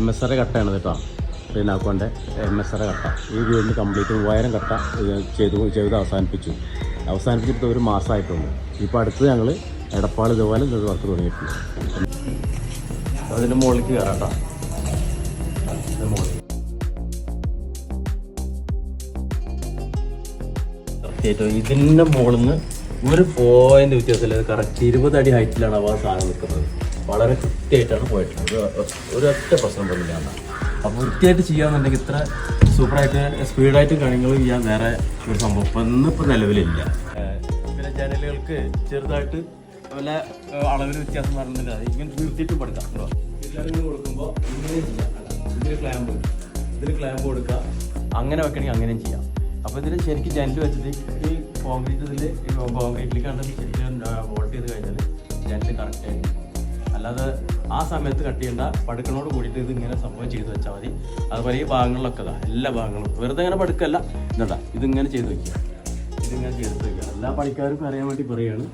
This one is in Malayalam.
MSR കട്ടയാണ് കേട്ടോ. പിന്നെ അക്കൗണ്ട് MSR കട്ട. ഈ വീടിന് കംപ്ലീറ്റ് 3000 കട്ട ചെയ്ത് അവസാനിപ്പിച്ചിട്ട് ഒരു മാസമായിട്ടുള്ളൂ. ഇപ്പോൾ അടുത്ത് ഞങ്ങൾ എടപ്പാൾ ഇതുപോലെ വർക്ക് തുടങ്ങിയിട്ടുണ്ട്. അതിൻ്റെ മുകളിലേക്ക് കയറാം കേട്ടോ. ഇതിൻ്റെ മുകളിൽ നിന്ന് ഒരു പോയിന്റ് വ്യത്യാസമില്ല. കറക്റ്റ് 20 അടി ഹൈറ്റിലാണ് ആ സാധനം നിൽക്കുന്നത്. വളരെ കൃത്യമായിട്ടാണ് പോയിട്ടുള്ളത്. ഒരൊറ്റ പ്രശ്നം പോലില്ല. അപ്പോൾ വൃത്തിയായിട്ട് ചെയ്യാന്നുണ്ടെങ്കിൽ ഇത്ര സൂപ്പറായിട്ട് സ്പീഡായിട്ട് കാര്യങ്ങൾ ചെയ്യാൻ വേറെ ഒരു സംഭവം ഇന്നിപ്പോൾ നിലവിലില്ല. പിന്നെ ജനലുകൾക്ക് ചെറുതായിട്ട് വല്ല അളവിൽ വ്യത്യാസം പറഞ്ഞില്ല. ഇങ്ങനെ നിർത്തിയിട്ടും പഠിക്കാം. എല്ലാവരും കൊടുക്കുമ്പോൾ ഇങ്ങനെ ചെയ്യാം. ഇതിൽ ക്ലാമ്പ് കൊടുക്കുക. അങ്ങനെ വെക്കണമെങ്കിൽ അങ്ങനെയും ചെയ്യാം. അപ്പോൾ ഇതിൽ ശരിക്കും ജനൽ വെച്ചിട്ട് ഈ കോൺക്രീറ്റിലേക്ക് കണ്ട് ശരിക്കും വോൾട്ട് ചെയ്ത് കഴിഞ്ഞാൽ ജനൽ കറക്റ്റായിട്ട്. അല്ലാതെ ആ സമയത്ത് കട്ട് ചെയ്യേണ്ട. പടുക്കണോട് കൂടിയിട്ട് ഇത് ഇങ്ങനെ സംഭവം ചെയ്ത് വെച്ചാൽ മതി. അതുപോലെ ഈ ഭാഗങ്ങളിലൊക്കെ എല്ലാ ഭാഗങ്ങളും വെറുതെ ഇങ്ങനെ പടുക്കല്ല. ഇതിങ്ങനെ ചെയ്ത് വയ്ക്കുക. ഇതിങ്ങനെ ചെയ്തിട്ട് വയ്ക്കുക. എല്ലാ പണിക്കാർക്കും അറിയാൻ വേണ്ടി പറയുകയാണ്.